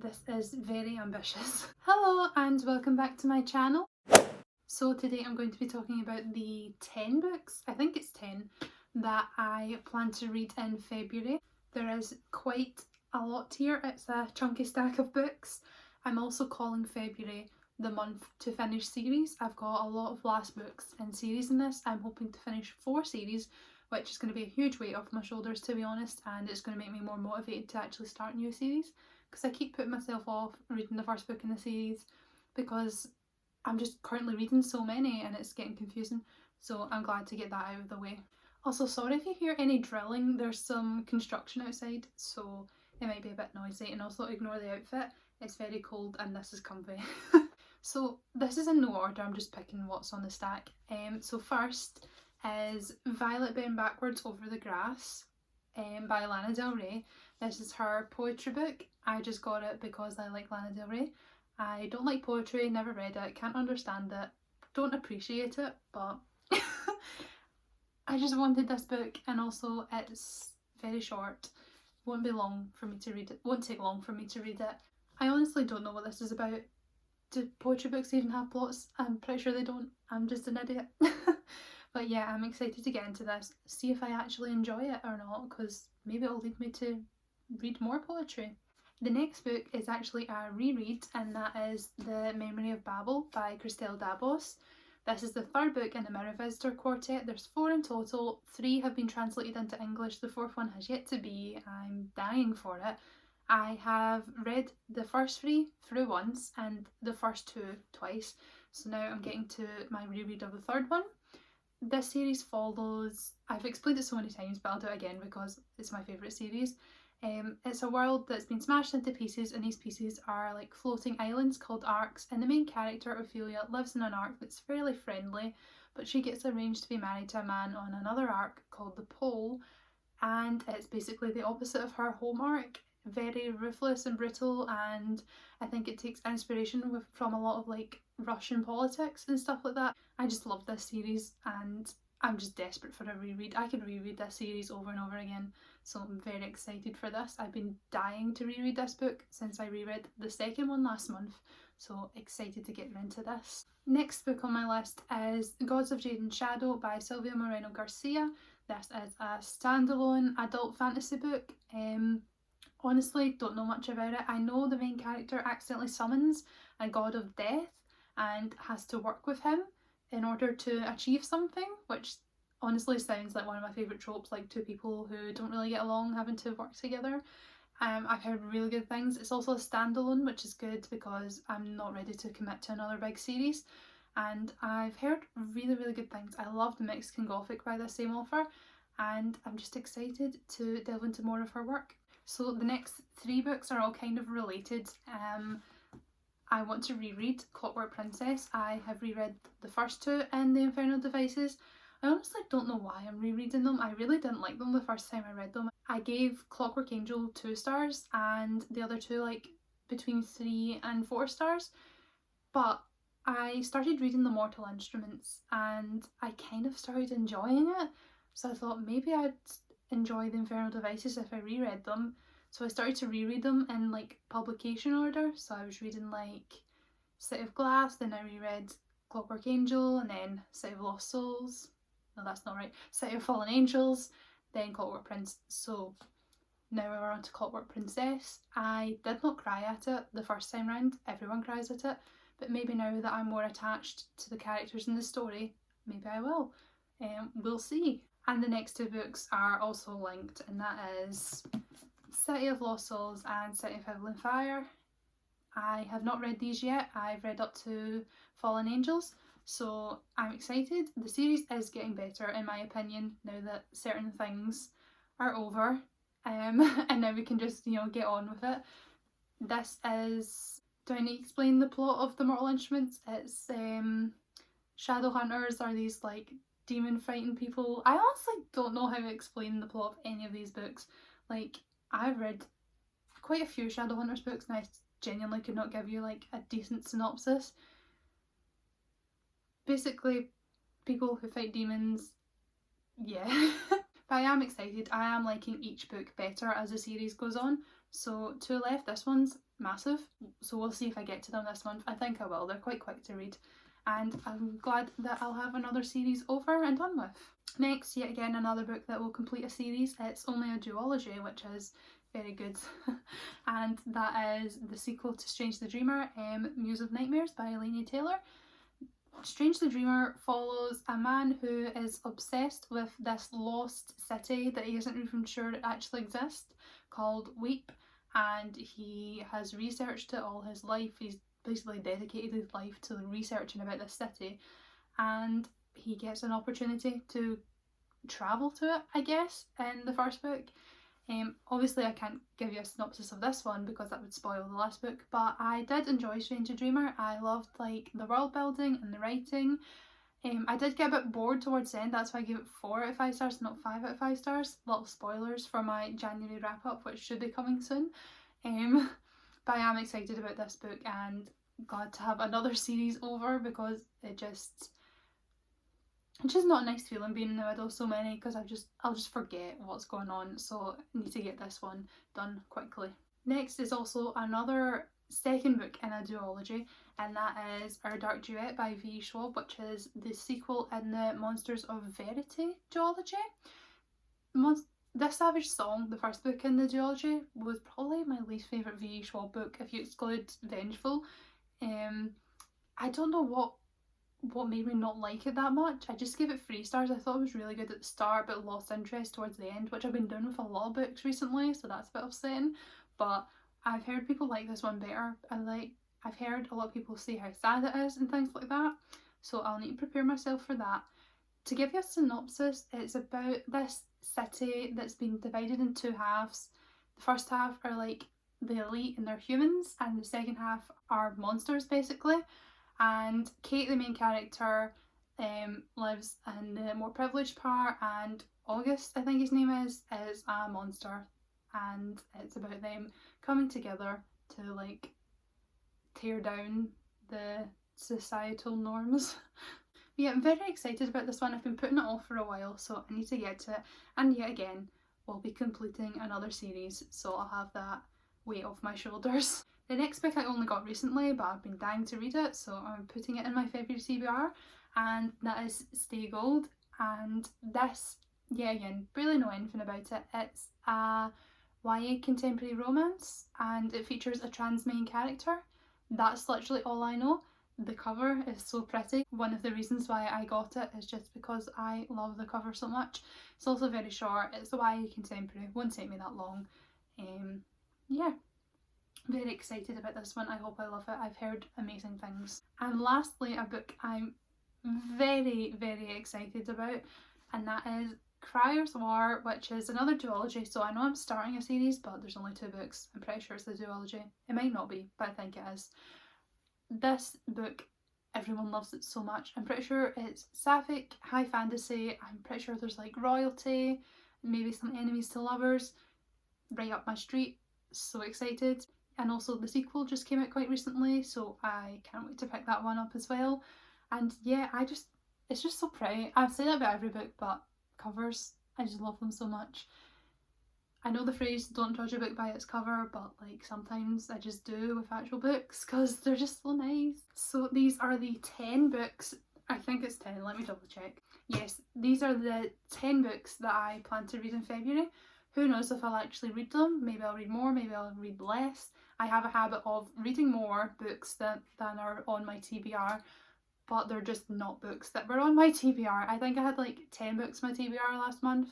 This is very ambitious. Hello and welcome back to my channel. So today I'm going to be talking about the 10 books, I think it's 10, that I plan to read in February. There is quite a lot here, it's a chunky stack of books. I'm also calling February the month to finish series. I've got a lot of last books in series in this. I'm hoping to finish 4 series, which is going to be a huge weight off my shoulders, to be honest, and it's going to make me more motivated to actually start new series, because I keep putting myself off reading the first book in the series because I'm just currently reading so many and it's getting confusing, so I'm glad to get that out of the way. Also, sorry if you hear any drilling, there's some construction outside, so it might be a bit noisy, and also ignore the outfit, it's very cold and this is comfy. So this is in no order, I'm just picking what's on the stack. So first is Violet Bend Backwards Over the Grass by Lana Del Rey. This is her poetry book. I just got it because I like Lana Del Rey. I don't like poetry, never read it, can't understand it, don't appreciate it, but I just wanted this book, and also it's very short. Won't be long for me to read it. Won't take long for me to read it. I honestly don't know what this is about. Do poetry books even have plots? I'm pretty sure they don't. I'm just an idiot. But yeah, I'm excited to get into this, see if I actually enjoy it or not, because maybe it'll lead me to read more poetry. The next book is actually a reread, and that is The Memory of Babel by Christelle Dabos. This is the third book in the Mirror Visitor Quartet. There's 4 in total, 3 have been translated into English, the 4th one has yet to be. I'm dying for it. I have read the first 3 through once and the first 2 twice, so now I'm getting to my reread of the third one. This series follows, I've explained it so many times, but I'll do it again because it's my favourite series. It's a world that's been smashed into pieces, and these pieces are like floating islands called arcs, and the main character, Ophelia, lives in an arc that's fairly friendly, but she gets arranged to be married to a man on another arc called the Pole, and it's basically the opposite of her home arc. Very ruthless and brutal, and I think it takes inspiration from a lot of like Russian politics and stuff like that. I just love this series and I'm just desperate for a reread. I could reread this series over and over again, so I'm very excited for this. I've been dying to reread this book since I reread the second one last month, so excited to get into this. Next book on my list is Gods of Jade and Shadow by Silvia Moreno Garcia. This is a standalone adult fantasy book. Honestly, don't know much about it. I know the main character accidentally summons a god of death and has to work with him in order to achieve something, which honestly sounds like one of my favourite tropes, like 2 people who don't really get along having to work together. I've heard really good things. It's also a standalone, which is good because I'm not ready to commit to another big series, and I've heard really good things. I love the Mexican Gothic by the same author, and I'm just excited to delve into more of her work. So the next 3 books are all kind of related. I want to reread Clockwork Princess. I have reread the first 2 in the Infernal Devices. I honestly don't know why I'm rereading them. I really didn't like them the first time I read them. I gave Clockwork Angel 2 stars and the other 2 like between 3 and 4 stars. But I started reading The Mortal Instruments and I kind of started enjoying it. So I thought maybe I'd enjoy the Infernal Devices if I reread them. So I started to reread them in like publication order. So I was reading like City of Glass, then I reread Clockwork Angel, and then City of Lost Souls. No, that's not right. City of Fallen Angels, then Clockwork Prince. So now we're on to Clockwork Princess. I did not cry at it the first time round. Everyone cries at it. But maybe now that I'm more attached to the characters in the story, maybe I will. We'll see. And the next 2 books are also linked, and that is City of Lost Souls and City of Heavenly Fire. I have not read these yet. I've read up to Fallen Angels, so I'm excited. The series is getting better in my opinion now that certain things are over, and now we can just, get on with it. This is, do I need to explain the plot of The Mortal Instruments? It's shadow hunters are these like demon fighting people. I honestly don't know how to explain the plot of any of these books. Like, I've read quite a few Shadowhunters books and I genuinely could not give you like a decent synopsis. Basically, people who fight demons, yeah. But I am excited. I am liking each book better as the series goes on. So 2 left. This one's massive, so we'll see if I get to them this month. I think I will, they're quite quick to read, and I'm glad that I'll have another series over and done with. Next, yet again another book that will complete a series. It's only a duology, which is very good, and that is the sequel to Strange the Dreamer, Muse of Nightmares by Laini Taylor. Strange the Dreamer follows a man who is obsessed with this lost city that he isn't even sure it actually exists, called Weep, and he has researched it all his life. He's basically dedicated his life to researching about this city, and he gets an opportunity to travel to it, I guess, in the first book. Obviously I can't give you a synopsis of this one because that would spoil the last book, but I did enjoy Strange the Dreamer. I loved like the world building and the writing. I did get a bit bored towards the end, that's why I gave it 4 out of 5 stars, not 5 out of 5 stars. Little spoilers for my January wrap up, which should be coming soon. But I am excited about this book and glad to have another series over, because it's just not a nice feeling being in the middle of so many, because I'll just forget what's going on, so I need to get this one done quickly. Next is also another second book in a duology, and that is Our Dark Duet by V. Schwab, which is the sequel in the Monsters of Verity duology. This Savage Song, the first book in the duology, was probably my least favourite V. Schwab book if you exclude Vengeful. I don't know what made me not like it that much. I just gave it 3 stars. I thought it was really good at the start but lost interest towards the end, which I've been doing with a lot of books recently, so that's a bit upsetting. But I've heard people like this one better. I've heard a lot of people say how sad it is and things like that, so I'll need to prepare myself for that. To give you a synopsis, it's about this city that's been divided in 2 halves. The first half are like the elite and they're humans, and the second half are monsters basically. And Kate, the main character, lives in the more privileged part, and August, I think his name is a monster, and it's about them coming together to like tear down the societal norms. But yeah, I'm very excited about this one. I've been putting it off for a while, so I need to get to it, and yet again we'll be completing another series, so I'll have that weight off my shoulders. The next book I only got recently, but I've been dying to read it, so I'm putting it in my February TBR, and that is Stay Gold. And this, yeah, again, really know anything about it. It's a YA contemporary romance, and it features a trans main character. That's literally all I know. The cover is so pretty. One of the reasons why I got it is just because I love the cover so much. It's also very short. It's a YA contemporary. Won't take me that long. Yeah. Very excited about this one. I hope I love it. I've heard amazing things. And lastly, a book I'm very, very excited about, and that is Crier's War, which is another duology. So I know I'm starting a series, but there's only 2 books. I'm pretty sure it's the duology. It might not be, but I think it is. This book, everyone loves it so much. I'm pretty sure it's sapphic, high fantasy. I'm pretty sure there's like royalty, maybe some enemies to lovers. Right up my street. So excited. And also the sequel just came out quite recently, so I can't wait to pick that one up as well. And yeah, it's just so pretty. I've said that about every book, but covers, I just love them so much. I know the phrase don't judge a book by its cover, but like sometimes I just do with actual books because they're just so nice. So these are the 10 books, I think it's 10, let me double check. Yes, these are the 10 books that I plan to read in February. Who knows if I'll actually read them? Maybe I'll read more, maybe I'll read less. I have a habit of reading more books than are on my TBR, but they're just not books that were on my TBR. I think I had like 10 books on my TBR last month.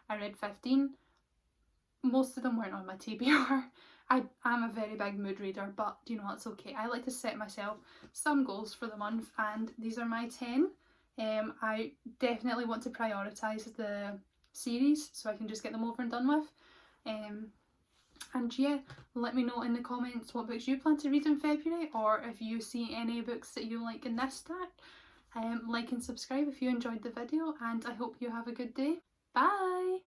I read 15. Most of them weren't on my TBR. I'm a very big mood reader, but you know, that's okay. I like to set myself some goals for the month, and these are my 10. I definitely want to prioritise the series so I can just get them over and done with. And yeah, let me know in the comments what books you plan to read in February, or if you see any books that you like in this stack. Like and subscribe if you enjoyed the video, and I hope you have a good day. Bye!